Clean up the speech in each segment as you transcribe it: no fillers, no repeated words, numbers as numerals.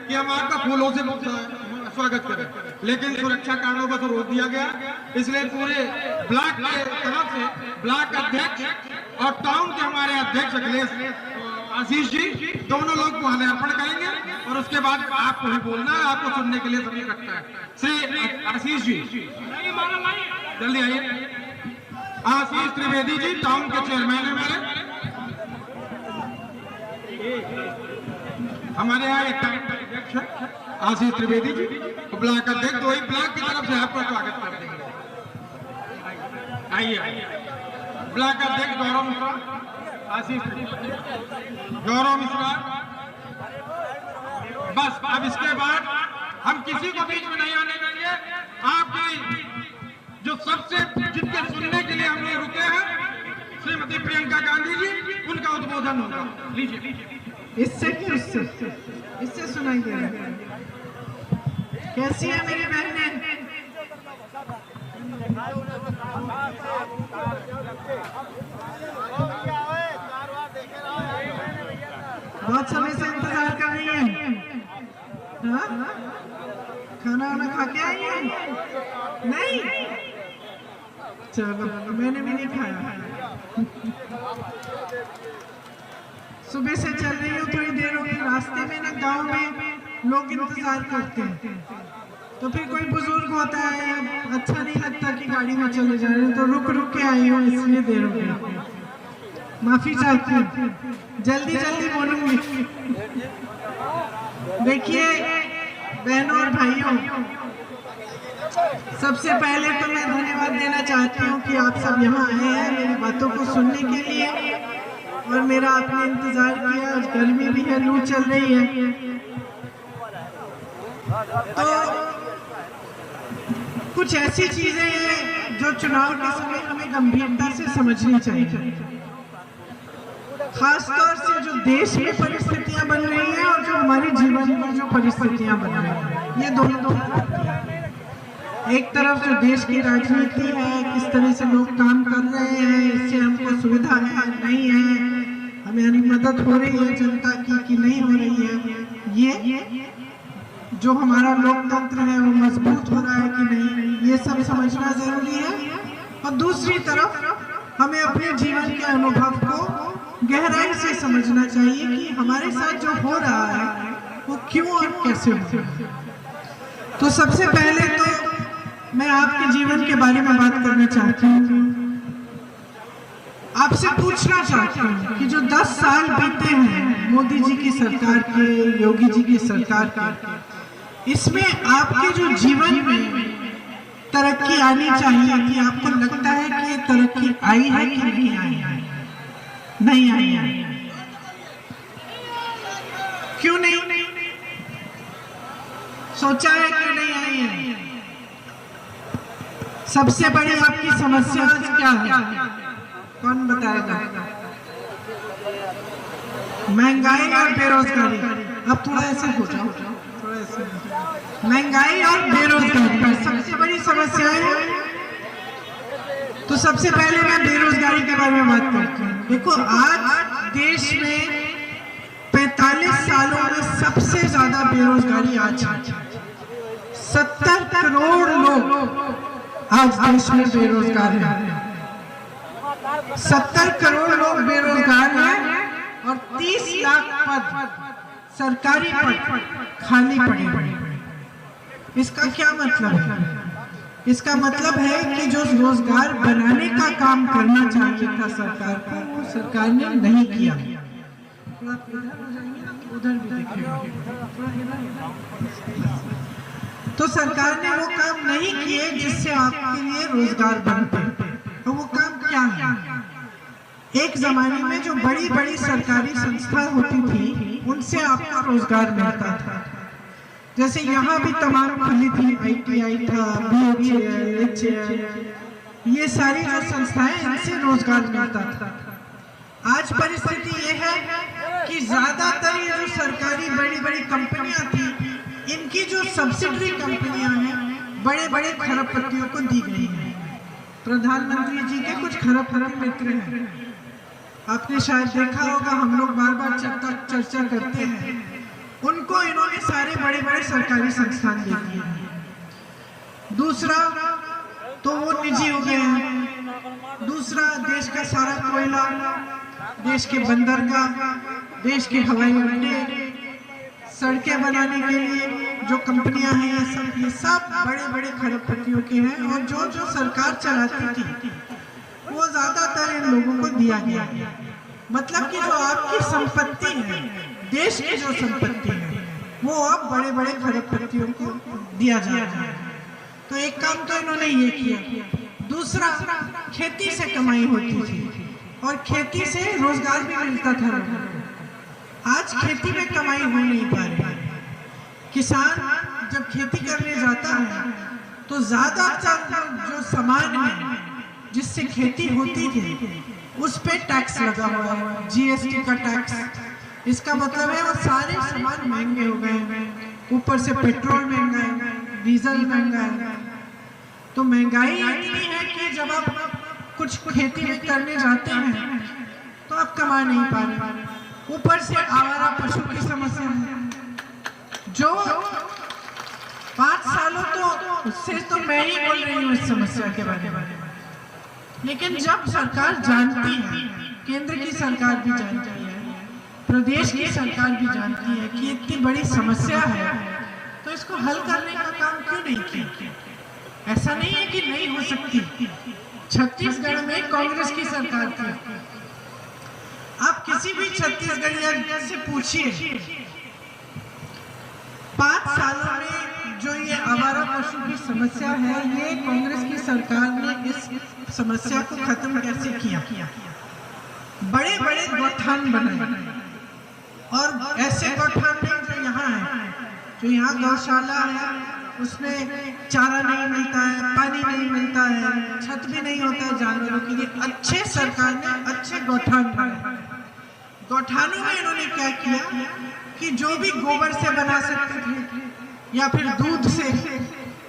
कि हम आपका फूलों से स्वागत करें, लेकिन सुरक्षा कारणों पर रोक दिया गया। इसलिए पूरे ब्लॉक के तरफ से ब्लॉक अध्यक्ष और टाउन के हमारे अध्यक्ष अखिलेश आशीष जी दोनों लोग माल्यार्पण करेंगे और उसके बाद आपको ही बोलना है, आपको सुनने के लिए सभी इकट्ठा है। श्री आशीष जी जल्दी आइए। आशीष त्रिवेदी जी टाउन के चेयरमैन है हमारे यहाँ एक अध्यक्ष है आशीष त्रिवेदी जी, ब्लॉक अध्यक्ष, तो वही ब्लॉक की तरफ से आपका स्वागत कर देंगे। आइए ब्लॉक अध्यक्ष गौरव मिश्रा, आशीष गौरव मिश्रा। बस अब इसके बाद हम किसी को बीच में नहीं आने देंगे। आपकी जो सबसे जिनके सुनने के लिए हम लोग रुके हैं श्रीमती प्रियंका गांधी जी, उनका उद्बोधन होगा। लीजिए। इससे कि इससे सुनाई दे रहा है। कैसी है मेरी बहनें? बहुत समय से इंतजार कर रही है। हाँ? खाना वाना खा के आई है? नहीं, चलो मैंने भी नहीं खाया। सुबह से चल रही हूँ, थोड़ी देर हो गई। रास्ते में ना गांव में लोग इंतजार करते हैं, तो फिर कोई बुजुर्ग होता है, अच्छा नहीं लगता कि गाड़ी में चले जा रहे हैं, तो रुक रुक के आई हूँ, इसलिए देर हो गई। माफी चाहती हूँ, जल्दी जल्दी बोलूंगी। देखिए बहनों और भाइयों, सबसे पहले तो मैं धन्यवाद देना चाहती हूँ कि आप सब यहाँ आए हैं मेरी बातों को सुनने के लिए, और मेरा आपने इंतजार किया। आज गर्मी भी है, लू चल रही है, तो कुछ ऐसी चीजें हैं जो चुनाव के समय हमें गंभीरता से समझनी चाहिए। खासतौर से जो देश में परिस्थितियां बन रही हैं और जो हमारे जीवन में जो परिस्थितियां बन रही हैं, ये दोनों एक तरफ जो देश की राजनीति है, किस तरह से लोग काम कर रहे हैं, इससे हमको सुविधा है नहीं है, हमारी मदद हो रही है जनता की कि नहीं हो रही है, ये जो हमारा लोकतंत्र है वो मजबूत हो रहा है कि नहीं, ये सब समझना जरूरी है। और दूसरी तरफ हमें अपने जीवन के अनुभव को गहराई से समझना चाहिए कि हमारे साथ जो हो रहा है वो क्यों और कैसे हो रहा है। तो सबसे पहले तो मैं आपके जीवन के बारे में बात करना चाहती हूँ। आपसे पूछना चाहती हूँ कि जो 10 साल बीते हैं मोदी जी की सरकार के, योगी जी की सरकार के, इसमें आपके जो जीवन में तरक्की आनी चाहिए थी, आपको लगता है कि ये तरक्की आई है कि नहीं आई है? नहीं आई है। क्यों नहीं सोचा है कि नहीं आई है? सबसे बड़ी आपकी समस्या क्या है? कौन बताएगा? महंगाई और बेरोजगारी। अब थोड़ा ऐसे हो जाओ, थोड़ा ऐसे। महंगाई और बेरोजगारी सबसे बड़ी समस्या है। तो सबसे पहले मैं बेरोजगारी के बारे में बात करती हूँ। देखो, आज देश में 45 सालों में सबसे ज्यादा बेरोजगारी आज है। 70 करोड़ लोग आज देश में बेरोजगार हैं। 70 करोड़ लोग बेरोजगार हैं और 30 लाख पद, सरकारी पद खाली पड़े हैं। इसका क्या मतलब है? इसका मतलब है कि जो रोजगार बनाने का काम करना चाहिए था सरकार को, वो सरकार ने नहीं किया। उधर भी देखिएगा। तो सरकार ने वो काम नहीं किए जिससे आपके लिए रोजगार बनते। तो वो काम क्या है? एक जमाने में जो बड़ी बड़ी सरकारी संस्था होती थी, उनसे आपको रोजगार मिलता था। जैसे यहाँ भी तमाम खुली थी, ITI था, BHEL, HAL, ये सारी जो संस्थाएं, इनसे रोजगार मिलता था। आज परिस्थिति ये है कि ज्यादातर ये जो सरकारी बड़ी बड़ी कंपनियां थी, इनकी जो सब्सिडरी कंपनियां हैं, बड़े बड़े खरबपतियों को दी गई हैं। प्रधानमंत्री जी के कुछ खरबपति मित्र हैं, आपने शायद देखा होगा, हम लोग बार बार चर्चा करते हैं। उनको इन्होंने सारे बड़े बड़े सरकारी संस्थान देती है, दूसरा तो वो निजी हो गए हैं, दूसरा देश का सारा कोयला, देश के बंदरगाह, देश के हवाई अड्डे, सड़कें बनाने के लिए जो कंपनियां हैं, ये सब बड़े बड़े खरबपतियों के हैं। और जो जो सरकार चलाती थी वो ज्यादातर इन लोगों को दिया गया। मतलब कि जो आपकी संपत्ति है, देश की जो संपत्ति है, वो अब बड़े बड़े खरबपतियों को दिया जा रहा है। तो एक काम तो इन्होंने ये किया। दूसरा, खेती से कमाई होती थी और खेती से रोजगार भी मिलता था लोगों को। आज खेती में कमाई हो नहीं पा रही। किसान जब खेती करने जाता है तो ज्यादातर जो सामान है जिससे खेती होती थी उस पे टैक्स लगा हुआ है, जीएसटी का टैक्स। इसका मतलब है वो सारे सामान महंगे हो गए हैं, ऊपर से पेट्रोल महंगा है, डीजल महंगा है। तो महंगाई इतनी है कि जब आप कुछ खेती में करने जाते हैं तो आप कमा नहीं पा रहे। ऊपर से आवारा पशु की समस्या है, जो 5 सालों तो उससे तो मैं ही बोल रही हूँ इस समस्या के बारे में। लेकिन जब सरकार जानती है, केंद्र की सरकार भी जानती है, प्रदेश की सरकार भी जानती है कि इतनी बड़ी समस्या है, तो इसको हल करने का काम क्यों नहीं किया? ऐसा नहीं है कि नहीं हो सकती। छत्तीसगढ़ में कांग्रेस की सरकार थी। आप किसी भी छत्तीसगढ़िया से पूछिए, 5 सालों में जो ये आवारा पशु की समस्या है, ये कांग्रेस की सरकार ने इस समस्या को खत्म कैसे किया? बड़े बड़े गौठान बनाए, और ऐसे गौठान नहीं जो यहाँ है, जो यहाँ गौशाला है उसमें चारा नहीं मिलता है, पानी नहीं मिलता है, छत भी नहीं होता है जानवरों के लिए। अच्छे सरकार ने अच्छे गौठान बनाए। गौठानों में इन्होंने क्या किया कि जो भी गोबर से बना सकते थे या फिर दूध से,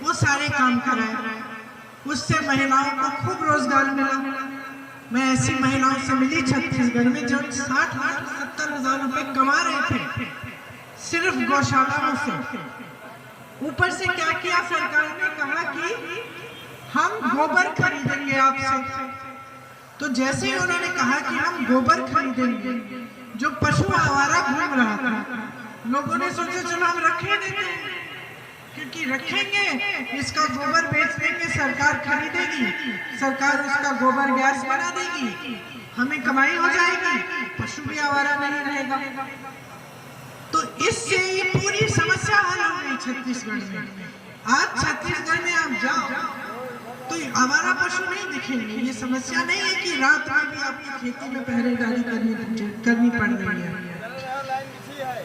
वो सारे काम कराए। उससे महिलाओं को खूब रोजगार मिला। मैं ऐसी महिलाओं से मिली छत्तीसगढ़ में जो 60,000-70,000 रुपए कमा रहे थे सिर्फ गौशालाओं से। ऊपर से क्या किया सरकार ने? कहा कि हम गोबर खरीदेंगे आपसे। तो जैसे ही उन्होंने कहा कि हम गोबर खरीदेंगे, जो पशु आवारा घूम रहा था, लोगों ने सोचा चलो हम रखे देते हैं, क्योंकि रखेंगे इसका गोबर बेच देंगे, सरकार खरीदेगी, सरकार उसका गोबर गैस बना देगी, हमें कमाई हो जाएगी, पशु भी आवारा नहीं रहेगा। तो इससे ये पूरी समस्या हल हो गई छत्तीसगढ़ में। आज छत्तीसगढ़ में आप जाओ तो आवारा पशु नहीं दिखेंगे। ये समस्या नहीं है कि रात में भी आपकी खेती में पहरेदारी करनी पड़ रही है।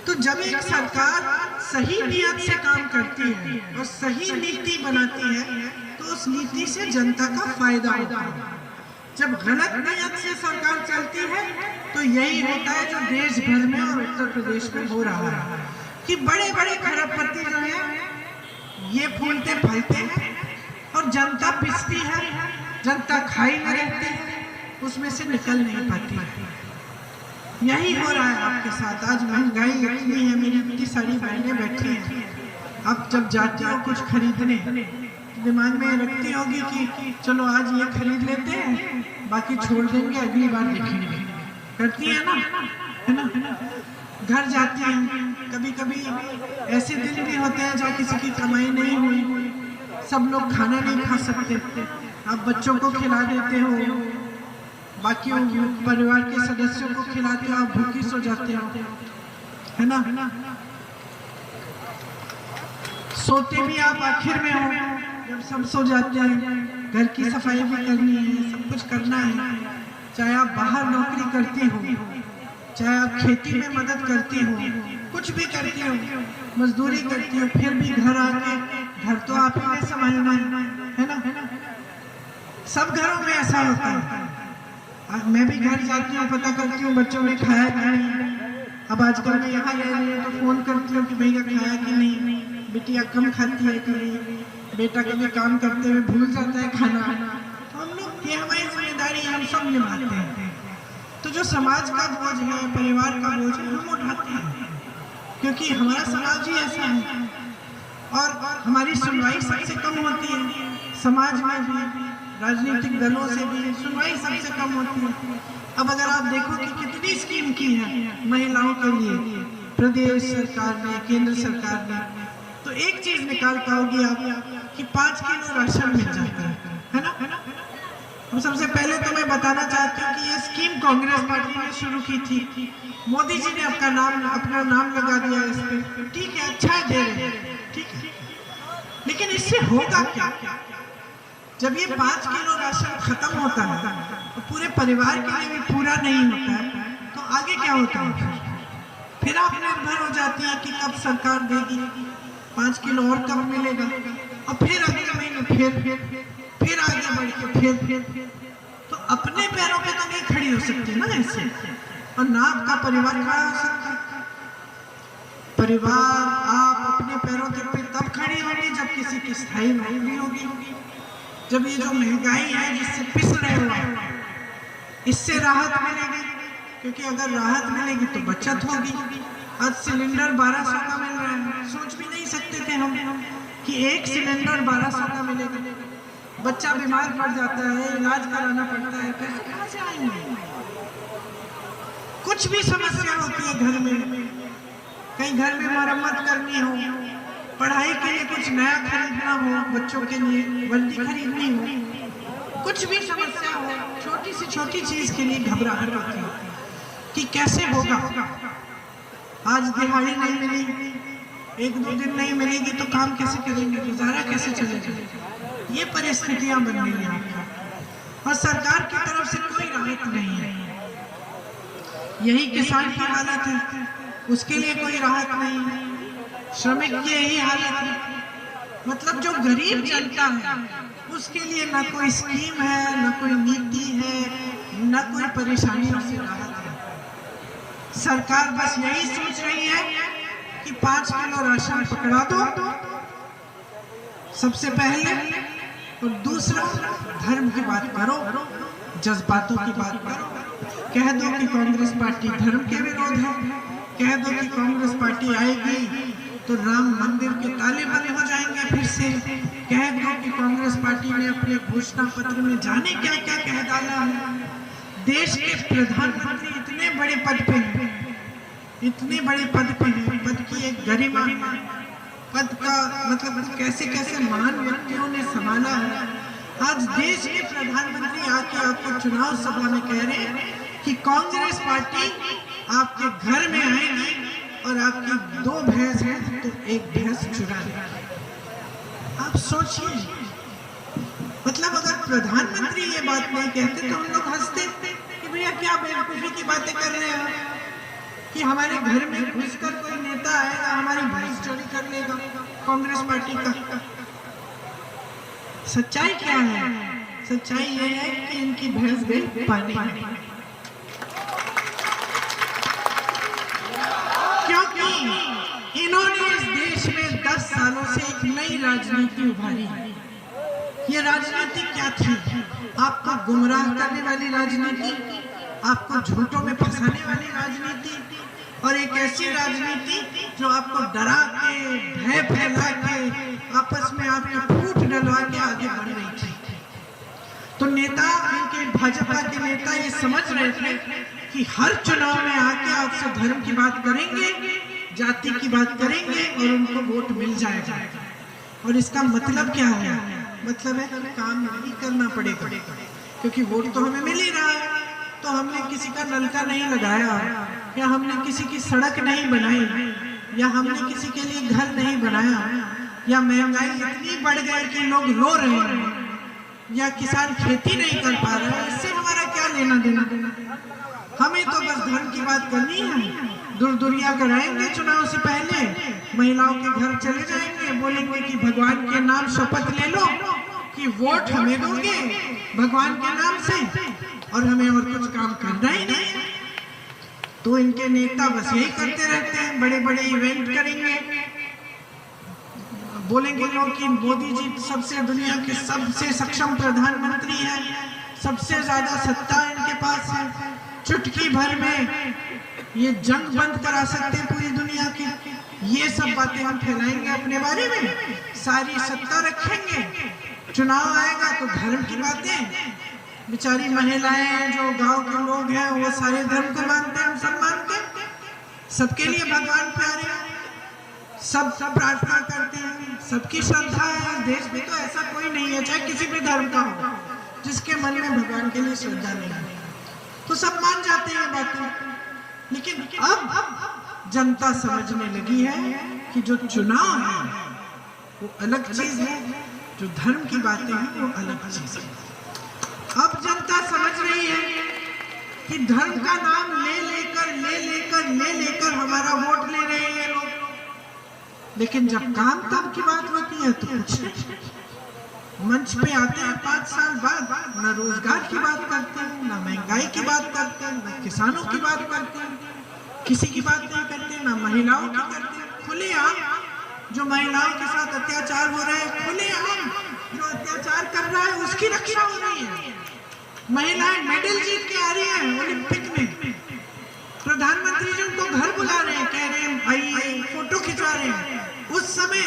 तो जब एक सरकार सही नियत से काम करती है और सही नीति बनाती है, तो उस नीति से जनता का फायदा होता है। जब गलत नियत से सरकार चलती है तो यही होता है जो देश भर में और उत्तर प्रदेश में हो रहा है, कि बड़े बड़े खरबपति जो है ये फूलते फलते हैं और जनता पिसती है, जनता खाई में रहती है, उसमें से निकल नहीं पाती है। यही हो रहा है आपके साथ। आज महंगाई इतनी है, मेरी इतनी सारी बहनें बैठी हैं, अब जब जाती हो कुछ खरीदने दिमाग में रखती होगी कि चलो आज ये खरीद लेते हैं, बाकी छोड़ देंगे, अगली बार देखेंगे। करती है ना, है ना? घर जाती हैं, कभी कभी ऐसे दिन भी होते हैं जहाँ किसी की कमाई नहीं हुई, सब लोग खाना नहीं खा सकते, आप बच्चों को खिला देते हो, बाकी परिवार के सदस्यों को खिलाते हो, आप भूखी सो जाते हो, है ना? सोते भी आप आखिर में हो, जब सब सो जाते हैं। घर की सफाई भी करनी है, सब कुछ करना है। चाहे आप बाहर नौकरी करती हो, चाहे आप खेती में मदद करती हो, कुछ भी करती हो, मजदूरी करती हो, फिर भी घर आके घर तो आप ही ने संभालना है ना? सब घरों में ऐसा होता है। मैं भी घर जाती हूँ, पता करती हूँ बच्चों ने खाया कि नहीं। अब आजकल मैं यहाँ रह रही हूँ तो फोन करती हूँ कि भैया खाया कि नहीं, बिटिया कम खाती है कि नहीं, बेटा कभी काम करते हुए भूल जाता है खाना। तो हम लोग, ये हमारी जिम्मेदारी है, हम सब निभाते हैं। तो जो समाज का बोझ है, परिवार का बोझ है, हम उठाते हैं। क्योंकि हमारा समाज ही ऐसा है और हमारी सुनवाई सबसे कम होती है। समाज में भी, राजनीतिक दलों से भी सुनवाई सबसे कम होती है। अब अगर आप देखो कि कितनी स्कीम की है महिलाओं के लिए प्रदेश सरकार ने, केंद्र सरकार ने, तो एक चीज निकाल पाओगी आप कि 5 किलो राशन मिल जाता है ना। तो सबसे पहले तो मैं बताना चाहती हूँ कि ये स्कीम कांग्रेस पार्टी ने शुरू की थी। मोदी जी ने अपना नाम लगा दिया इस पे, ठीक है, अच्छा है, दे रहे हैं, ठीक है, लेकिन इससे होगा क्या? जब ये 5 किलो राशन खत्म होता है तो पूरे परिवार के लिए भी पूरा नहीं होता है, तो आगे क्या होता है? फिर आप निर्भर हो जाती है कि कब सरकार देगी, 5 किलो और कब मिलेगा, और फिर अगले महीने फिर आगे बढ़ के फिर तो अपने पैरों पे तो नहीं खड़ी हो सकती ना ऐसे, और ना आपका परिवार खड़ा हो सकता। परिवार आप अपने पैरों पे तब खड़ी होगी जब किसी की स्थायी नौकरी होगी, जब ये जो महंगाई है जिससे पिस रहे हो इससे राहत मिलेगी, क्योंकि अगर राहत मिलेगी तो बचत होगी। आज सिलेंडर 1200 का मिल रहा है, सोच भी नहीं सकते थे हम कि एक सिलेंडर 1200 का मिलेगा। बच्चा बीमार पड़ जाता है, इलाज कराना पड़ता है, पैसे कहाँ से आएंगे? कुछ भी समस्या होती है घर में, कहीं घर में मरम्मत करनी हो, पढ़ाई के लिए कुछ नया खरीदना हो, बच्चों के लिए वर्दी खरीदनी हो, कुछ भी समस्या हो, छोटी से छोटी चीज के लिए घबराहट होती है कि कैसे होगा। आज दिहाड़ी नहीं मिली, 1-2 दिन नहीं मिलेगी तो काम कैसे करेंगे, गुजारा कैसे चलेगा? ये परिस्थितियां बन रही हैं और सरकार की तरफ से कोई राहत नहीं है। यही किसान की हालत है, उसके लिए कोई राहत नहीं है। श्रमिक की यही हालत है, मतलब जो गरीब जनता है उसके लिए ना कोई स्कीम है, ना कोई नीति है, ना कोई परेशानियों से राहत है। सरकार बस यही सोच रही है कि 5 किलो राशन पकड़ा दो सबसे पहले, और दूसरा धर्म की बात करो, जज्बातों की बात करो, कह दो कि कांग्रेस पार्टी धर्म के विरोध है, कह दो कि कांग्रेस पार्टी आएगी तो राम मंदिर के ताले बंद हो जाएंगे फिर से, कह दो कि कांग्रेस पार्टी ने अपने घोषणा पत्र में जाने क्या क्या कह डाला है। देश के प्रधानमंत्री इतने बड़े पद पे हैं, इतने बड़े पद पे हैं, पद की एक गरिमा, पद का मतलब कैसे कैसे महान व्यक्तियों ने संभाला है। आज देश के प्रधानमंत्री आके आपको चुनाव सभा में कह रहे हैं कि कांग्रेस पार्टी आपके घर में आएगी और आपकी 2 भैंस हैं तो 1 भैंस चुरा लेगी। आप सोचिए, मतलब अगर प्रधानमंत्री ये बात नहीं कहते तो हम लोग हंसते कि भैया क्या बेवकूफी की बातें कर रहे हो कि हमारे घर में घुसकर कोई नेता आएगा हमारी भैंस चोरी कर लेगा कांग्रेस पार्टी का। सच्चाई क्या है? सच्चाई ये है कि इनकी भैंस गई पानी में, क्योंकि इन्होंने इस देश में 10 सालों से एक नई राजनीति उभारी है। ये राजनीति क्या थी? आपको गुमराह करने वाली राजनीति, आपको झूठों में फंसाने वाली राजनीति, और एक ऐसी राजनीति जो आपको डरा के, भय फैला के, आपस में आपके फूट डलवा के आगे बढ़ रही थी। तो नेता, इनके भाजपा के नेता ये समझ रहे थे कि हर चुनाव में आके आपसे धर्म की बात करेंगे, जाति की बात करेंगे और उनको वोट मिल जाएगा। और इसका मतलब क्या है? मतलब है कि काम नहीं करना पड़ेगा, क्योंकि वोट तो हमें मिल ही रहा है। तो हमने किसी का नलका नहीं लगाया, या हमने किसी की सड़क नहीं बनाई, या हमने किसी के लिए घर नहीं बनाया, या महंगाई इतनी बढ़ गई कि लोग रो रहे हैं, या किसान खेती नहीं कर पा रहे हैं, इससे हमारा क्या लेना देना? हमें तो बस धर्म की बात करनी है। दुर्दुरिया कराएंगे चुनाव से पहले, महिलाओं के घर चले जाएंगे, बोलेंगे कि भगवान के नाम शपथ ले लो कि वोट हमें दोगे भगवान के नाम से, और हमें और कुछ काम करना ही नहीं। तो इनके नेता बस यही करते रहते हैं, बड़े बड़े इवेंट करेंगे, बोलेंगे लोग कि मोदी जी सबसे दुनिया के सबसे सक्षम प्रधानमंत्री हैं, सबसे ज्यादा सत्ता इनके पास है, चुटकी भर में ये जंग बंद करा सकते हैं पूरी दुनिया की। ये सब बातें हम फैलाएंगे अपने बारे में, सारी सत्ता रखेंगे, चुनाव आएगा तो धर्म की बातें। बेचारी महिलाएं जो गांव के लोग हैं वो सारे धर्म को मानते हैं, हम सब मानते हैं, सबके लिए भगवान प्यारे हैं, सब प्रार्थना करते हैं, सबकी श्रद्धा है। इस देश में तो ऐसा कोई नहीं है, चाहे किसी भी धर्म का हो, जिसके मन में भगवान के लिए श्रद्धा नहीं है, तो सब मान जाते हैं बातें। लेकिन अब जनता समझने लगी है कि जो चुनाव है वो अलग चीज है, जो धर्म की बातें हैं वो अलग चीज है। अब जनता समझ रही है कि धर्म का नाम ले लेकर हमारा वोट ले रहे हैं लोग, लेकिन जब काम तब की बात होती है तो कुछ नहीं। मंच पे आते हैं 5 साल बाद, न रोजगार की बात करते हैं, न महंगाई की बात करते हैं, न किसानों की बात करते हैं, किसी की बात नहीं करते, न महिलाओं की करते हैं। खुलेआम जो महिलाओं के साथ अत्याचार हो रहे हैं, खुलेआम जो अत्याचार कर रहा है उसकी रक्षा हो रही है। महिलाएं मेडल जीत के आ रही हैं ओलंपिक में, प्रधानमंत्री जी उनको घर बुला रहे हैं, कह रहे हैं आइए, फोटो खिंचवा रहे हैं, उस समय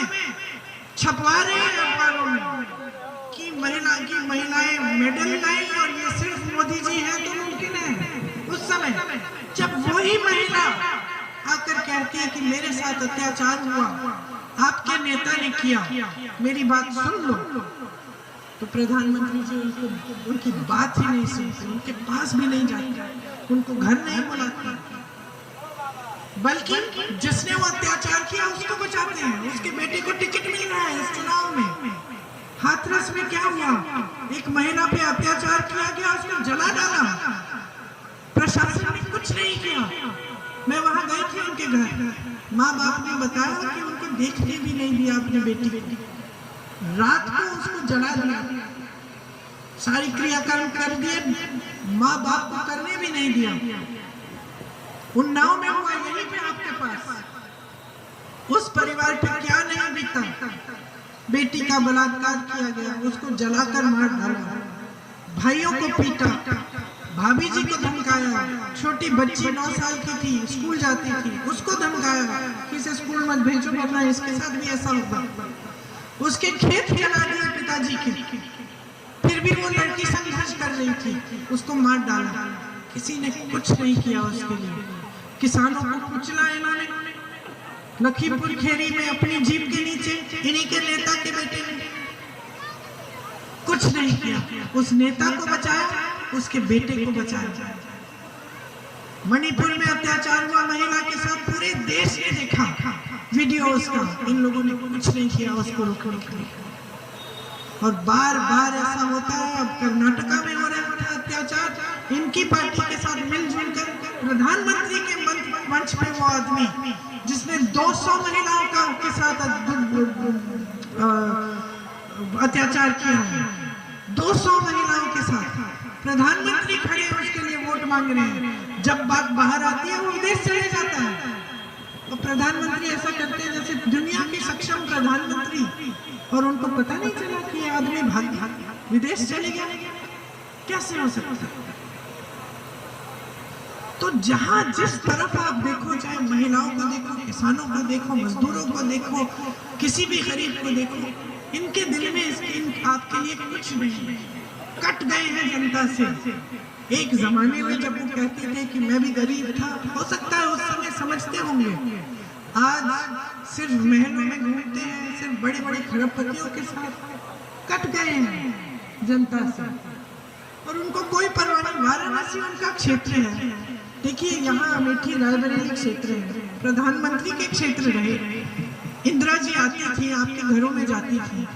छपवा रहे हैं अखबारों में कि महिलाएं मेडल लाई और ये सिर्फ मोदी जी हैं तो मुमकिन है। उस समय जब वही महिला आकर कहती है कि मेरे साथ अत्याचार हुआ, आपके नेता ने किया, मेरी बात सुन लो, तो प्रधानमंत्री जी उनकी बात ही नहीं सुनते, उनके पास भी नहीं जाते, उनको घर नहीं बुलाते, बल्कि जिसने वो अत्याचार किया उसको बचाते हैं। उसके बेटे को टिकट मिल रहा है इस चुनाव में। हाथरस में क्या हुआ, एक महिला पे अत्याचार किया गया, उसको जला डाला, प्रशासन ने कुछ नहीं किया। मैं वहां गई थी उनके घर, माँ बाप ने बताया कि उनको देखने भी नहीं दिया अपने बेटी को, रात को उसको जला दिया, सारी क्रियाकर्म कर दिए, माँ बाप को करने भी नहीं दिया। उन्नाव में हुआ यहीं पे आपके पास। उस परिवार पे क्या नहीं बीता, बेटी का बलात्कार किया गया, उसको जलाकर मार डाला, भाइयों को पीटा, भाभी जी को धमकाया, छोटी बच्ची 9 साल की थी, स्कूल जाती थी, उसको धमकाया कि इसे स्कूल मत भेजो वरना इसके साथ भी ऐसा होगा। उसके खेत जला दिए पिताजी के, फिर भी वो लड़की संघर्ष कर रही थी, उसको मार डाला, किसी ने कुछ नहीं किया उसके लिए। किसानों को कुचला इन्होंने, लखीमपुर खेरी में अपनी जीप के नीचे इन्हीं के नेता के बेटे ने कुछ नहीं किया, उस नेता को बचाया, उसके बेटे को बचाया। मणिपुर में अत्याचार हुआ महिला के साथ, पूरे देश ने देखा वीडियो उसका, इन लोगों ने कुछ नहीं किया उसको रोकने के लिए। और बार बार ऐसा होता है। अब कर्नाटका में हो रहा है अत्याचार, इनकी पार्टी के साथ मिलजुल कर प्रधानमंत्री के मंच पे वो आदमी जिसने 200 महिलाओं का के साथ अत्याचार किया है, 200 महिलाओं के साथ प्रधानमंत्री खड़े उसके लिए वोट मांग रहे हैं। जब बात बाहर आती है वो विदेश चले जाता है। और प्रधानमंत्री ऐसा करते हैं जैसे दुनिया के सक्षम प्रधानमंत्री, और उनको पता नहीं चला कि ये आदमी भाग विदेश चले गया। कैसे हो सकता है? तो जहां जिस तरफ आप देखो, चाहे महिलाओं को देखो, किसानों को देखो, मजदूरों को देखो, किसी भी गरीब को देखो, इनके दिल में आपके लिए कुछ नहीं, कट गए हैं जनता से। एक जमाने में जब वो कहते थे कि मैं भी गरीब था, हो सकता है उस समय समझते होंगे, आज सिर्फ महलों में घूमते हैं, सिर्फ बड़े बड़े खरबपतियों के साथ कट गए हैं जनता से, और उनको कोई परवाह नहीं। वाराणसी उनका क्षेत्र है, देखिए यहाँ अमेठी रायबरेली क्षेत्र है, प्रधानमंत्री के क्षेत्र रहे, इंदिरा जी आती थी, आपके घरों में जाती थी।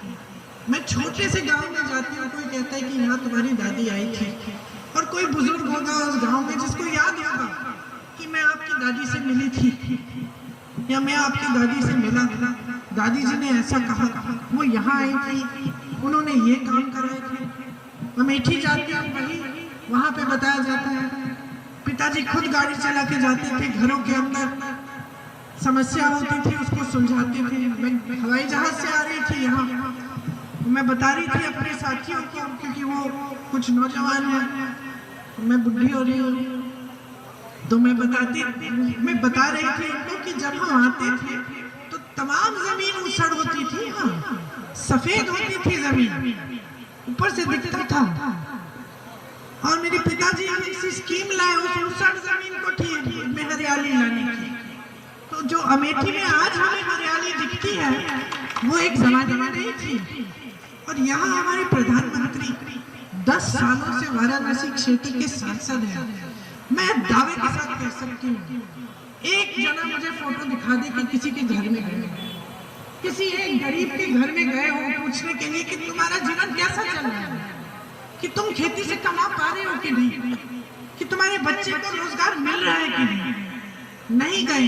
मैं छोटे से गांव में जाती हूँ, कोई कहता है कि यहाँ तुम्हारी दादी आई थी, और कोई बुजुर्ग होगा उस गांव में जिसको याद होगा कि मैं आपकी दादी से मिली थी, या मैं आपकी दादी से मिला था, दादी जी ने ऐसा कहा, वो यहाँ आई थी, उन्होंने ये काम कराए थे। अमेठी जाती हूँ, वहाँ पे बताया जाता है पिताजी खुद गाड़ी चला के जाते थे, घरों के अंदर समस्या होती थी उसको सुलझाते थे। मैं हवाई जहाज से आ रही थी यहाँ, मैं बता रही थी अपने साथियों को, क्योंकि वो कुछ नौजवान हैं, मैं बुढ़ी हो रही हूँ, तो मैं बता रही थी उनको कि जब हम आते थे तमाम जमीन ऊसड़ होती थी, हाँ सफेद होती थी जमीन, ऊपर से दिखता था। और मेरे पिताजी ऐसी स्कीम लाए उस ऊसड़ जमीन को ठीक में हरियाली लाने की। तो जो अमेठी में आज हमें हरियाली दिखती है वो एक जमाने में नहीं थी। और यहाँ हमारे प्रधानमंत्री 10 सालों से वाराणसी क्षेत्र के सांसद हैं। मैं दावे के साथ कह सकती हूँ, एक जना मुझे फोटो दिखा दे कि किसी के घर में गए, किसी एक गरीब के घर में गए हो पूछने के लिए कि तुम्हारा जीवन कैसा चल रहा है, कि तुम खेती से कमा पा रहे हो कि नहीं, कि तुम्हारे बच्चे को रोजगार मिल रहा है कि नहीं गए।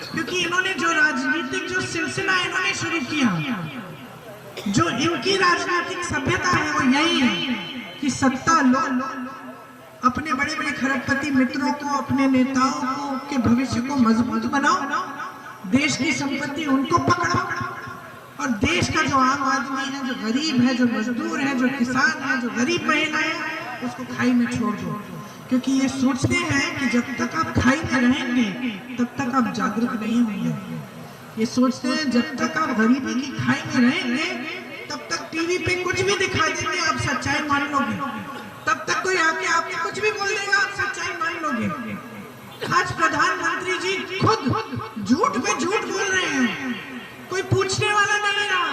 क्योंकि इन्होंने जो राजनीतिक जो सिलसिला इन्होंने शुरू किया, जो इनकी राजनीतिक सभ्यता है वो यही है कि सत्ता लो, अपने बड़े बड़े खरबपति मित्रों को, अपने नेताओं को के भविष्य को मजबूत बनाओ, देश की संपत्ति उनको पकड़ो, और देश का जो आम आदमी है, जो गरीब है, जो मजदूर है, जो किसान है, जो गरीब महिला है, उसको खाई में छोड़ दो। क्योंकि ये सोचते हैं कि जब तक आप खाई में रहेंगे तब तक आप जागरूक नहीं होंगे। ये सोचते हैं जब तक आप गरीबी की खाई में रहेंगे तब तक टीवी पे कुछ भी दिखा देंगे आप सच्चाई मान लोगे, तब तक कोई आके आपको कुछ भी बोल देगा आप सच्चाई मान लोगे। आज प्रधानमंत्री जी खुद झूठ पे झूठ बोल रहे हैं, कोई पूछने वाला नहीं रहा।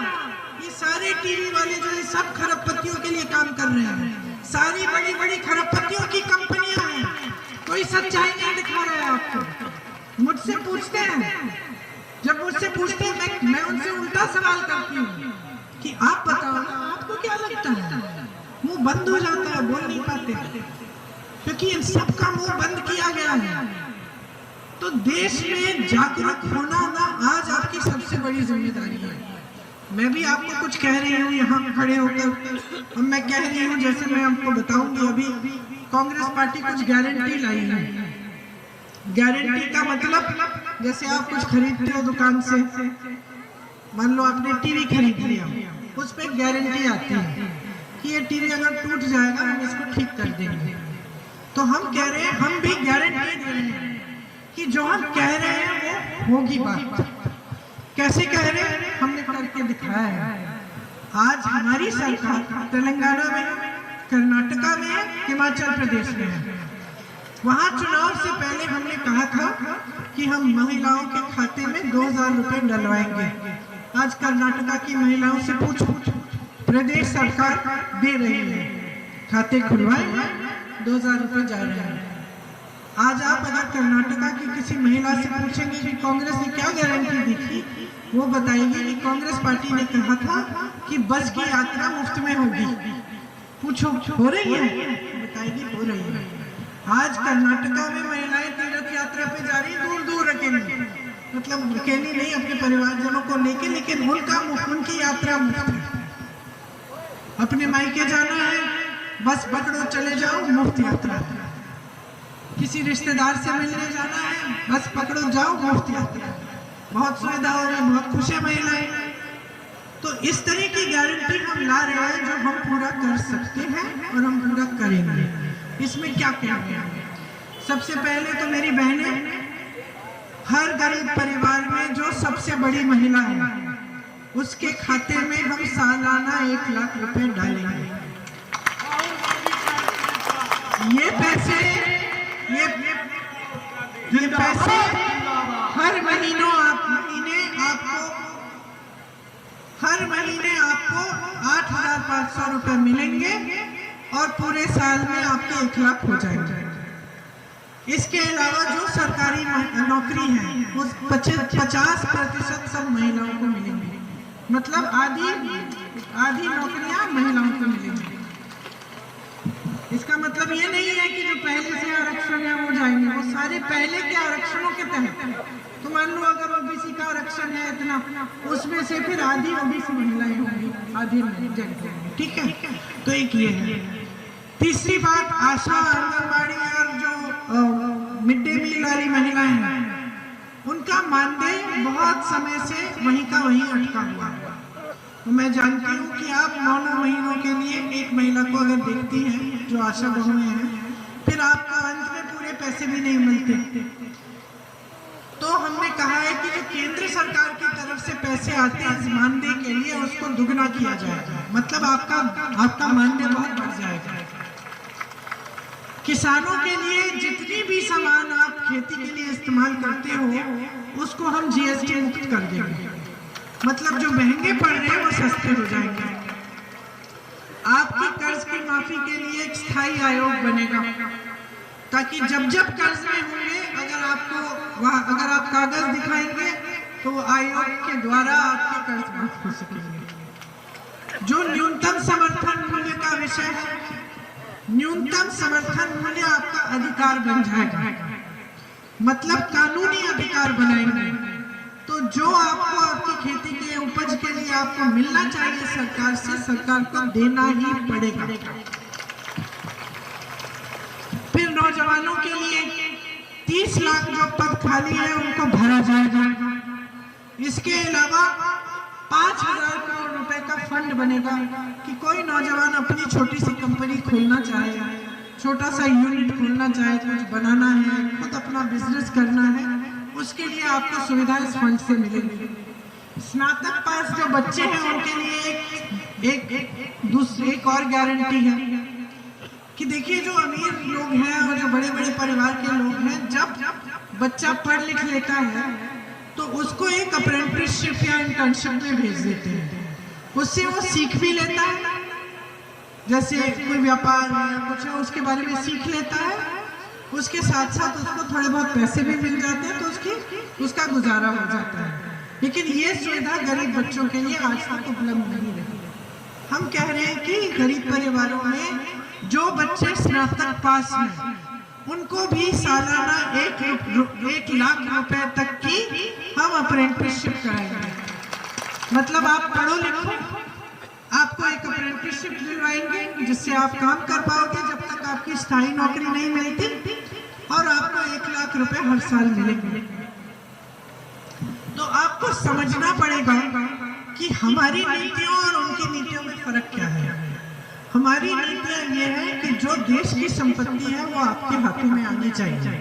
ये सारे टीवी वाले जो है सब खरबपतियों के लिए काम कर रहे हैं, सारी बड़ी बड़ी खरबपतियों की कंपनियां हैं, कोई सच्चाई नहीं दिखा रहा है आपको। मुझसे पूछते हैं, जब मुझसे पूछते हैं मैं उनसे उल्टा सवाल करती हूँ कि आप बताओ ना, आपको क्या लगता है? मुंह बंद हो जाता है, बोल नहीं पाते, क्योंकि इन सब का मुंह बंद किया गया है। तो देश में जागरूक होना ना आज आपकी सबसे बड़ी जिम्मेदारी है। मैं भी आपको कुछ कह रही हूँ यहाँ खड़े होकर, और मैं कह रही हूँ जैसे मैं आपको बताऊंगी, अभी कांग्रेस पार्टी कुछ गारंटी लाई है। गारंटी का मतलब जैसे आप कुछ खरीदते हो दुकान से, मान लो आपने टीवी खरीद लिया, उस पर गारंटी आती है कि ये टीवी अगर टूट जाएगा हम इसको ठीक कर देंगे। तो हम कह रहे हैं, हम भी गारंटी दे रहे हैं कि जो हम कह रहे हैं वो होगी बात। कैसे कह रहे हैं? हमने करके दिखाया है। आज हमारी सरकार तेलंगाना में, कर्नाटका में, हिमाचल प्रदेश में है। वहां चुनाव से पहले हमने कहा था कि हम महिलाओं के खाते में 2000 रुपए डलवाएंगे। आज कर्नाटका की महिलाओं से पूछो, प्रदेश सरकार दे रही है, खाते खुलवाए, 2000 रुपए जा रहे हैं। आज आप अगर कर्नाटका की किसी महिला से पूछेंगे कि कांग्रेस ने क्या गारंटी दी थी, वो बताएगी कि कांग्रेस पार्टी ने कहा था कि बस की यात्रा मुफ्त में होगी। पूछो हो रही है? बताएगी हो रही है। आज कर्नाटका में महिलाएं तीर्थ यात्रा पे जा रही, दूर दूर अकेली, मतलब अकेली नहीं, अपने परिवारजनों को लेके, लेकिन उनकी यात्रा मुफ्त है। अपने मायके जाना है, बस पकड़ो चले जाओ, मुफ्त यात्रा है। किसी रिश्तेदार से मिलने जाना है, बस पकड़ो जाओ, मुफ्त यात्रा। बहुत सुविधा हो रही है, बहुत खुश है महिलाएं। तो इस तरह की गारंटी हम ला रहे हैं जो हम पूरा कर सकते हैं और हम पूरा करेंगे। इसमें क्या कहेंगे? सबसे पहले तो मेरी बहनें, हर गरीब परिवार में जो सबसे बड़ी महिला है उसके खाते में हम सालाना 1 लाख रुपए डालेंगे। ये पैसे हर महीने आपको 8500 रुपए मिलेंगे और पूरे साल में आपके 1 लाख हो जाएंगे। इसके अलावा जो सरकारी नौकरी है उस 50% सब महिलाओं को मिलेंगी, मतलब आधी नौकरियां महिलाओं को मिलेंगी। इसका मतलब ये नहीं है कि जो पहले से आरक्षण है वो जाएंगे, वो सारे पहले के आरक्षणों के तहत। तो मान लो अगर ओबीसी का आरक्षण है इतना, उसमें से फिर आधी ओबीसी महिलाएं होंगी, आधी नहीं, ठीक है। तो एक ये है। तीसरी बात, आशा, आंगनबाड़ी और जो मिड डे मील वाली महिलाएं हैं, उनका मानदेय बहुत समय से वहीं का वहीं अटका हुआ है। तो मैं जानती हूँ कि आप 9 महीनों के लिए एक महिला को अगर देखती हैं जो आशा बहुएं हैं, फिर आपको अंत में पूरे पैसे भी नहीं मिलते। तो हमने कहा है कि जो केंद्र सरकार की तरफ से पैसे आते हैं इस मानदेय के लिए, उसको दुगना किया जाएगा। मतलब आपका मानदेय बहुत बढ़ जाएगा। किसानों के लिए जितनी भी सामान आप खेती के लिए इस्तेमाल करते हो उसको हम जीएसटी मुक्त कर देंगे। मतलब जो महंगे पड़ रहे हैं वो सस्ते हो जाएंगे। आपकी कर्ज की माफी के लिए एक स्थायी आयोग बनेगा, ताकि जब जब कर्ज में होंगे अगर आप कागज दिखाएंगे तो आयोग के द्वारा आपके कर्ज माफ हो सकेंगे। जो न्यूनतम समर्थन मूल्य का विषय है, न्यूनतम समर्थन मूल्य आपका अधिकार बन जाएगा। मतलब कानूनी अधिकार बनाएंगे। तो जो आपको आपकी खेती के उपज के लिए आपको मिलना चाहिए सरकार से, सरकार को देना ही पड़ेगा। फिर नौजवानों के लिए 30 लाख जो पद खाली है उनको भरा जाएगा। इसके अलावा 5,000 करोड़ रुपए का फंड बनेगा कि कोई नौजवान अपनी छोटी सी कंपनी खोलना चाहे, छोटा सा यूनिट खोलना चाहे, कुछ बनाना है, खुद अपना बिजनेस करना है, उसके लिए आपको सुविधा इस फंड से मिलेगी। स्नातक पास जो बच्चे हैं उनके लिए एक और गारंटी है कि देखिए जो अमीर लोग हैं और जो बड़े बड़े परिवार के लोग हैं, जब बच्चा पढ़ लिख लेता है तो उसको एक अप्रेंटिसशिप या इंटर्नशिप में भेज देते हैं। उससे वो सीख भी लेता है, जैसे कोई व्यापार है कुछ है उसके बारे में सीख लेता है, उसके साथ साथ उसको थोड़े बहुत पैसे भी मिल जाते हैं तो उसका गुजारा हो जाता है। लेकिन ये सुविधा गरीब बच्चों के लिए आज तक उपलब्ध नहीं रही। हम कह रहे हैं कि गरीब परिवारों में जो बच्चे स्नातक पास हैं उनको भी सालाना 1 लाख रुपए तक की हम अप्रेंटिसशिप कराएंगे। मतलब आप पढ़ो लिखो, आपको एक अप्रेंटिसशिप दिलवाएंगे जिससे आप काम कर पाओगे जब तक आपकी स्थायी नौकरी नहीं मिलती, और आपको 1 लाख रुपए हर साल मिलेंगे। तो आपको समझना पड़ेगा कि हमारी नीतियों और उनकी नीतियों में फर्क क्या है। हमारी नीतियां ये है कि जो देश की संपत्ति है वो आपके हाथों में आनी चाहिए।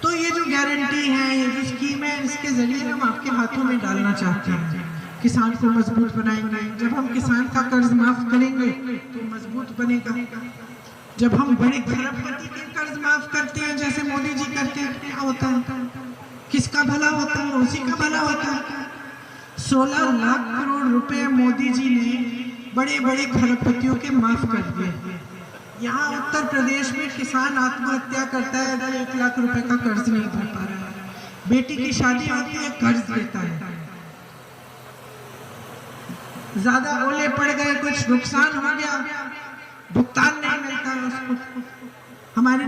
तो ये जो गारंटी है, ये जो स्कीम है, इसके जरिए हम आपके हाथों में डालना चाहते हैं। किसान को मजबूत बनाएंगे। जब हम किसान का कर्ज माफ करेंगे तो मजबूत बनेगा। जब हम बड़े खरबपति के कर्ज माफ करते हैं जैसे मोदी जी करते हैं, क्या होता है? किसका भला होता है? उसी का भला होता है। 16 लाख करोड़ रुपए मोदी जी ने बड़े बड़े खरबपतियों के माफ कर दिए। यहाँ उत्तर प्रदेश में किसान आत्महत्या करता है अगर 1 लाख रुपए का कर्ज नहीं भर पा रहा है। बेटी की शादी होती है, कर्ज लेता है, ज्यादा ओले पड़ गए, कुछ नुकसान हो गया, भुगतान नहीं मिलता है उसको। हमारी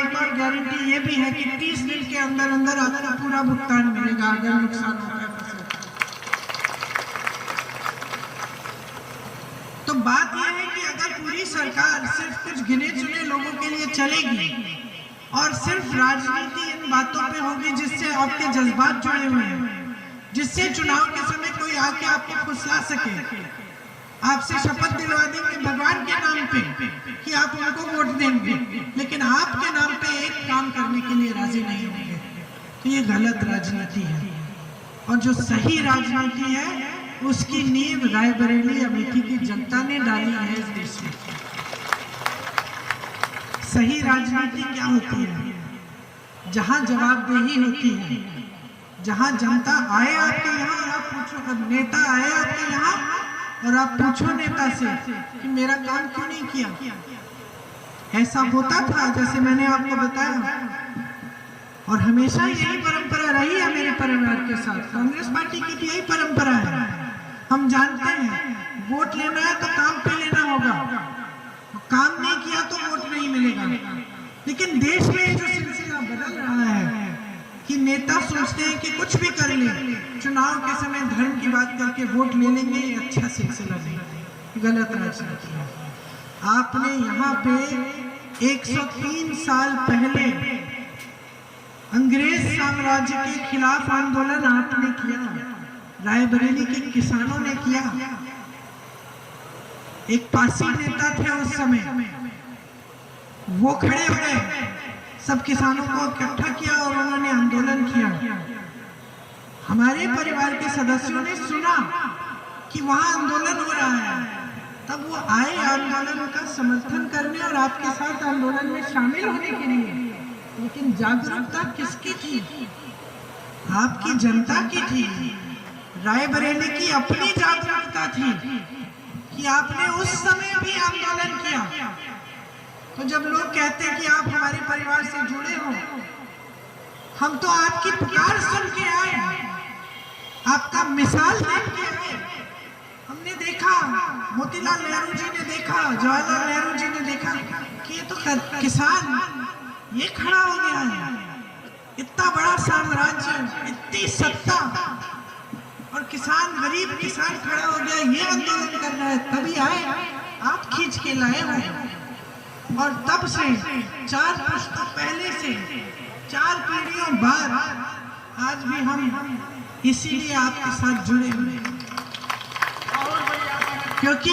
एक और गारंटी ये भी है कि 30 दिन के अंदर अंदर आपको पूरा भुगतान मिलेगा अगर नुकसान हो गया फसल। तो बात यह है कि अगर पूरी सरकार सिर्फ कुछ गिने चुने लोगों के लिए चलेगी और सिर्फ राजनीति इन बातों पे होगी जिससे आपके जज्बात जुड़े हुए हैं, जिससे चुनाव के समय कोई आके आपको फुसला सके, आपसे शपथ दिलवा देंगे भगवान के नाम पे कि आप उनको वोट देंगे, लेकिन आपके नाम पे एक काम करने के लिए राजी नहीं होंगे, तो ये गलत राजनीति है। और जो सही राजनीति है उसकी नींव रायबरेली अमेठी की जनता ने डाली है इस देश में। सही राजनीति क्या होती है? जहां जवाबदेही होती है, जहां जनता आए आपके यहाँ और आप पूछो, नेता आए आपके यहाँ और आप पूछो नेता से कि मेरा काम क्यों नहीं किया। ऐसा होता था जैसे मैंने आपको बताया, और हमेशा यही परंपरा रही है मेरे परिवार के साथ। कांग्रेस पार्टी की भी यही परंपरा है। हम जानते हैं वोट लेना है तो काम पे लेना होगा, काम नहीं किया तो वोट नहीं मिलेगा। लेकिन देश में जो सिलसिला बदल रहा है कि नेता सोचते हैं कि कुछ भी कर ले, चुनाव के समय धर्म की बात करके वोट ले लेंगे, ये अच्छा सिलसिला नहीं, गलत राजनीति है। आपने यहाँ पे 103 साल पहले अंग्रेज साम्राज्य के खिलाफ आंदोलन आपने किया, रायबरेली के किसानों ने किया। एक पासी नेता थे उस समय, वो खड़े हो गए सब किसानों को इकट्ठा किया और उन्होंने आंदोलन किया। हमारे परिवार के सदस्यों ने सुना कि वहां आंदोलन हो रहा है, तब वो आए आंदोलन का समर्थन करने और आपके साथ आंदोलन में शामिल होने के लिए। लेकिन जागरूकता किसकी थी? आपकी जनता की थी। रायबरेली की अपनी जागरूकता थी कि आपने उस समय भी आंदोलन किया। तो जब लोग कहते हैं कि आप हमारे परिवार से जुड़े हो, हम तो आपकी पुकार सुन के आए, आपका मिसाल देख के आए। हमने देखा, मोतीलाल नेहरू जी ने देखा, जवाहरलाल नेहरू जी ने देखा कि ये तो किसान ये खड़ा हो गया है, इतना बड़ा साम्राज्य, इतनी सत्ता, और किसान, गरीब किसान खड़ा हो गया, ये आंदोलन कर रहा है। तभी आए, आप खींच के लाए हुए। और तब से 4 पुश्तों पहले से 4 पीढ़ियों बाद आज भी हम इसीलिए आपके साथ जुड़े हुए हैं, क्योंकि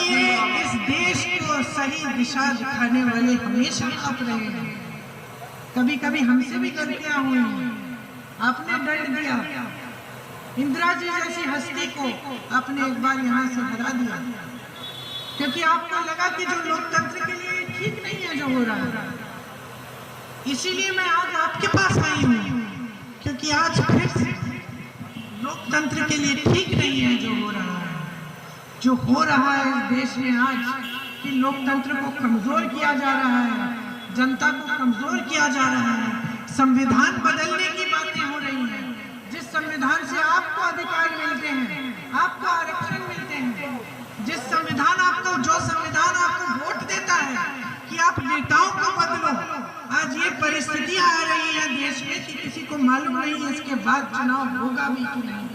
ये इस देश को सही दिशा दिखाने वाले हमेशा आप रहे हैं। कभी कभी हमसे भी गलतियां हुई, आपने दंड दिया। इंदिरा जी जैसी हस्ती को आपने एक बार यहाँ से हरा दिया, क्योंकि आपको लगा कि जो लोकतंत्र के लिए ठीक नहीं है जो हो रहा है। इसीलिए मैं आज आपके पास आई हूँ, क्योंकि आज फिर से लोकतंत्र के लिए ठीक नहीं है जो हो रहा है। जो हो रहा है इस देश में आज कि लोकतंत्र को कमजोर किया जा रहा है, जनता को कमजोर किया जा रहा है। संविधान बदलने की बातें हो रही हैं। जिस संविधान से आपको अधिकार मिलते हैं, आपको आरक्षण मिलते हैं, जिस संविधान आपको, जो संविधान आपको वोट देता है कि आप नेताओं को बदलो, आज ये परिस्थितियां आ रही है देश में कि किसी को मालूम नहीं है इसके बाद चुनाव होगा भी कि नहीं।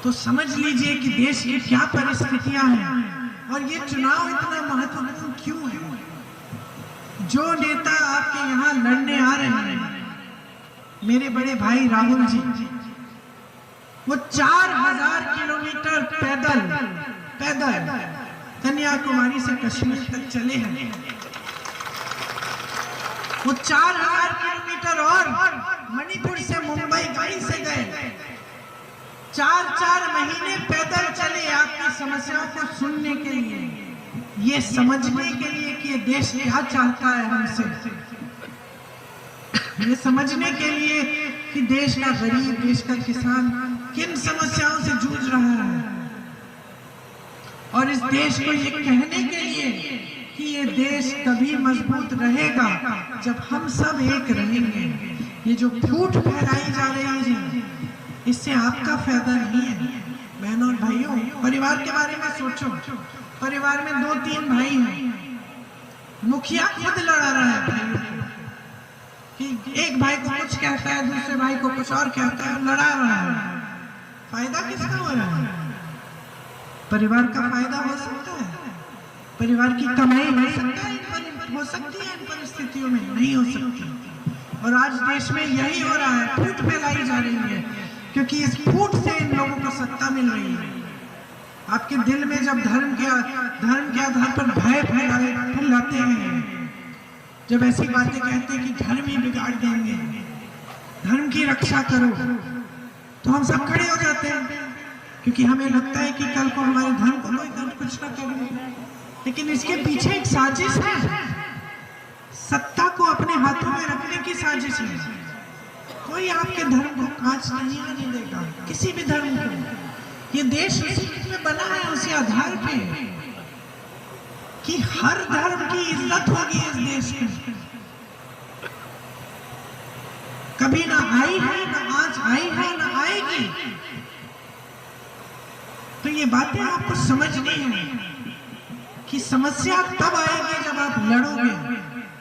तो समझ लीजिए कि देश की क्या परिस्थितियां हैं और ये चुनाव इतना महत्वपूर्ण क्यों है। जो नेता आपके यहाँ लड़ने आ रहे हैं, मेरे बड़े भाई राहुल जी, वो 4000 किलोमीटर पैदल कन्याकुमारी से कश्मीर तक चले हैं। वो 4000 किलोमीटर और मणिपुर से मुंबई गाड़ी से गए। 4 महीने पैदल चले आपकी समस्याओं को सुनने के लिए, ये समझने के लिए कि ये देश क्या चाहता है हमसे, ये समझने के लिए कि देश का गरीब, देश का किसान किन समस्याओं से जूझ रहा है, और इस देश को ये कहने के लिए कि ये देश तभी मजबूत रहेगा जब हम सब एक रहेंगे। ये जो फूट फैलाई जा रही है, इससे आपका फायदा नहीं है। बहनों और भाइयों, परिवार के बारे में सोचो। परिवार में 2-3 भाई हैं, मुखिया खुद लड़ा रहा है भाइयों को कि एक भाई को कुछ कहता है, दूसरे भाई को कुछ और कहता है, लड़ा रहा है। फायदा किसका हो रहा है? परिवार का फायदा हो सकता है, परिवार की कमाई हो सकती है इन परिस्थितियों में? नहीं हो सकती। और आज देश में यही हो रहा है, फूट फैलाई जा रही है, क्योंकि इस फूट से इन लोगों को सत्ता मिल रही है। आपके दिल में जब धर्म के आधार पर भय फैलाते हैं, जब ऐसी बातें कहते हैं कि धर्म ही बिगाड़ देंगे, धर्म की रक्षा करो, तो हम सब खड़े हो जाते हैं, क्योंकि हमें लगता है कि कल को हमारे धर्म को कोई कुछ न करे। लेकिन इसके पीछे एक साजिश है, सत्ता को अपने हाथों में रखने की साजिश है। कोई आपके धर्म को कांच नहीं आने देगा, किसी भी धर्म को। ये देश उसी में बना है, उसी आधार पे कि हर धर्म की इज्जत होगी इस देश में। कभी ना आई है, ना आज आई है, ना आएगी। तो ये बातें आपको समझनी है कि समस्या तब आएगी जब आप लड़ोगे।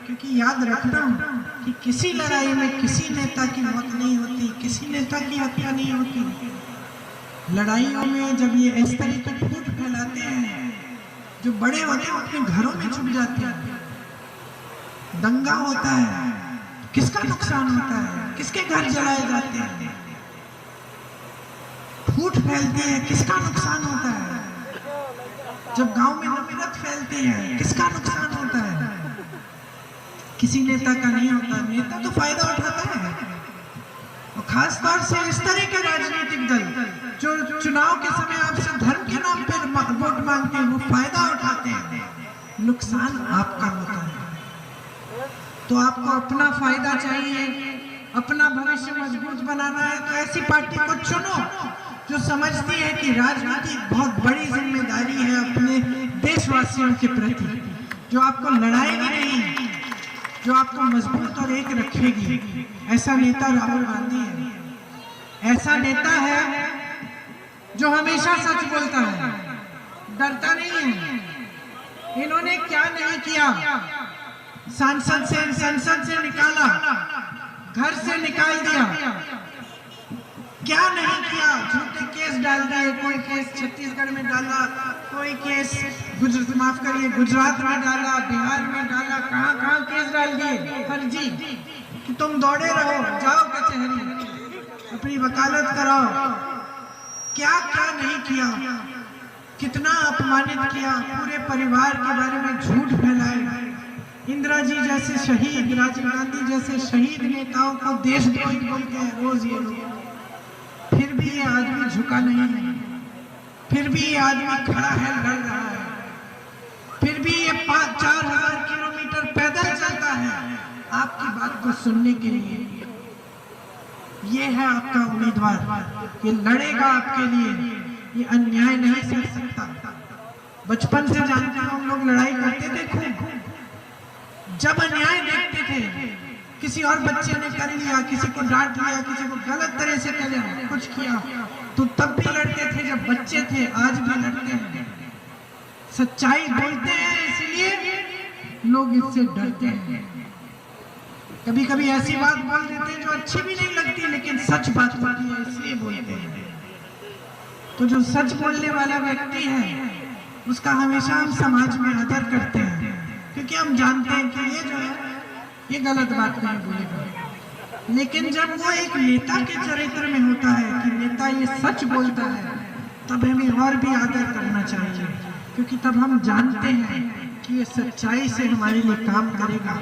क्योंकि याद रखना कि किसी लड़ाई में किसी नेता की मौत नहीं होती, किसी नेता की हत्या नहीं होती। लड़ाइयों में जब ये इस तरह के फूट फैलाते हैं, जो बड़े होते हैं अपने घरों में छुप जाते हैं, दंगा होता है, किसका नुकसान होता है? किसके घर जलाए जाते हैं? फूट फैलते हैं, किसका नुकसान होता है? जब गांव में नफरत फैलती है, किसका नुकसान होता है? किसी नेता का नहीं होता। नेता तो फायदा उठाता है, और खास तौर से इस तरह के राजनीतिक दल जो चुनाव के समय आपसे धर्म के नाम पर वोट मांगते हैं, वो फायदा उठाते हैं, नुकसान आपका होता है। तो आपको अपना फायदा चाहिए, अपना भविष्य मजबूत बनाना है, तो ऐसी पार्टी को चुनो जो समझती है कि राजनीति बहुत बड़ी जिम्मेदारी है अपने देशवासियों के प्रति, जो आपको लड़ाएगी नहीं, जो आपको मजबूत और एक रखेगी। ऐसा नेता राहुल गांधी है। ऐसा नेता है जो हमेशा सच बोलता है, डरता नहीं है। इन्होंने क्या नहीं किया, संसद से निकाला, घर से निकाल दिया, क्या नहीं किया। झूठे केस डाल दिए, कोई केस छत्तीसगढ़ में डाला, कोई केस गुजरात में डाला, बिहार में डाला, कहां केस डाल दिए फर्जी कि तुम दौड़े रहो, जाओ कचहरी, अपनी वकालत कराओ। क्या क्या नहीं किया, कितना अपमानित किया, पूरे परिवार के बारे में झूठ फैलाए। इंदिरा जी जैसे शहीद, राजीव गांधी जैसे शहीद नेताओं को देशद्रोही बोलते हैं रोज ये लोग। फिर भी ये आदमी झुका नहीं है, फिर भी ये आदमी खड़ा है, लड़ रहा है, फिर भी ये 4,000 किलोमीटर पैदल चलता है आपकी बात को सुनने के लिए। ये है आपका उम्मीदवार, ये लड़ेगा आपके लिए, ये अन्याय नहीं सह सकता। बचपन से जानते हो हम लोग लड़ाई करते थे खूब। जब अन्याय देखते थे, किसी और बच्चे ने कर लिया, किसी को डांट लिया, किसी को गलत तरह से कुछ किया, तो तब भी लड़ते थे जब बच्चे थे, आज भी लड़ते हैं। सच्चाई बोलते हैं, इसलिए लोग इससे डरते हैं। कभी कभी ऐसी बात बोल देते हैं जो अच्छी भी नहीं लगती, लेकिन सच बात होती है इसलिए बोलते हैं। तो जो सच बोलने वाला व्यक्ति है उसका हमेशा हम समाज में आदर करते हैं, क्योंकि हम जानते हैं कि ये जो है ये गलत बात नहीं बोलेगा। लेकिन जब वो एक नेता के चरित्र में होता है कि नेता ये सच बोलता है, तब हमें और भी आदर करना चाहिए, क्योंकि तब हम जानते हैं कि ये सच्चाई से हमारे लिए काम करेगा,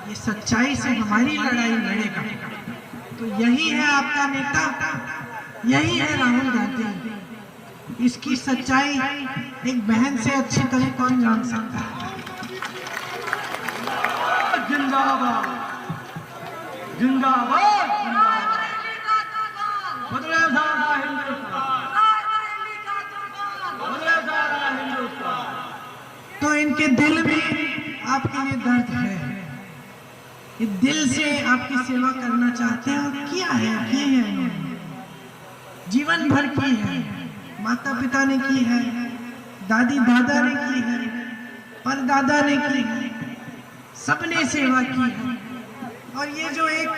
ये सच्चाई से हमारी लड़ाई लड़ेगा। तो यही है आपका नेता, यही है राहुल गांधी। इसकी सच्चाई एक बहन से अच्छी तरह कौन जान सकता है। जिंदाबाद, जिंदाबाद, तो इनके दिल में आपके लिए दर्द है, ये दिल से आपकी सेवा करना चाहते हैं, और किया है, जीवन भर की है। माता पिता ने की है, दादी दादा ने की है, परदादा ने की है, सबने सेवा की है। और ये जो एक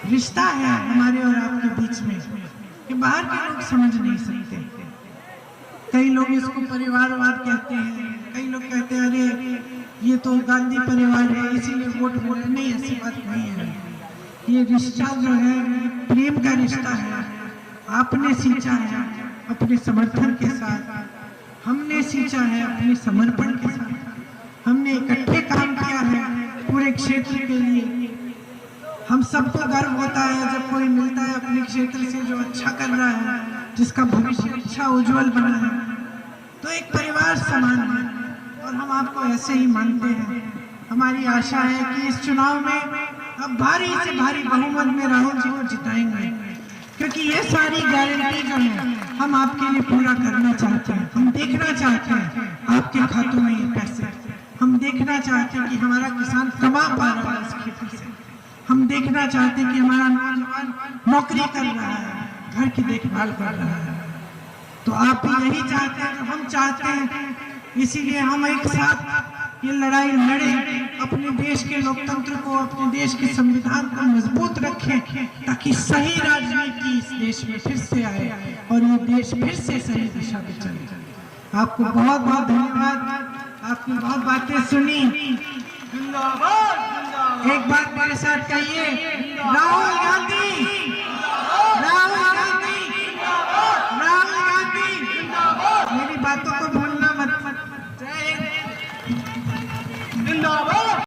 रिश्ता है हमारे और आपके बीच में, ये बाहर के लोग समझ नहीं सकते। कई लोग इसको परिवारवाद कहते हैं, कई लोग कहते हैं अरे ये तो गांधी परिवार है इसीलिए वोट। नहीं, ऐसी बात नहीं है। ये रिश्ता जो है प्रेम का रिश्ता है। आपने सींचा है अपने समर्थन के साथ, हमने सींचा है अपने समर्पण के साथ। हमने इकट्ठे काम किया है पूरे क्षेत्र के लिए। हम सबको गर्व होता है जब कोई मिलता है अपने क्षेत्र से जो अच्छा कर रहा है, जिसका भविष्य अच्छा उज्जवल बना है। तो एक परिवार समान है और हम आपको ऐसे ही मानते हैं। हमारी आशा है कि इस चुनाव में अब भारी से भारी बहुमत में राहुल जी को जिताएंगे, क्योंकि ये सारी गारंटी जो है हम आपके लिए पूरा करना चाहते हैं। हम देखना चाहते हैं आपके खातों में ये पैसे, हम देखना चाहते हैं कि हमारा किसान कमा पा रहा है इस खेती से, हम देखना चाहते हैं कि हमारा नौजवान नौकरी कर रहा है, घर की देखभाल कर रहा है। तो आप यही चाहते हैं जो हम चाहते हैं, इसीलिए हम एक साथ ये लड़ाई लड़े, अपने देश के लोकतंत्र को, अपने देश के संविधान को मजबूत रखें, ताकि सही राजनीति इस देश में फिर से आए और ये देश फिर से सही दिशा में चले। आपको बहुत बहुत धन्यवाद, आपने बहुत बातें सुनी। एक बार मेरे साथ कहिए, राहुल गांधी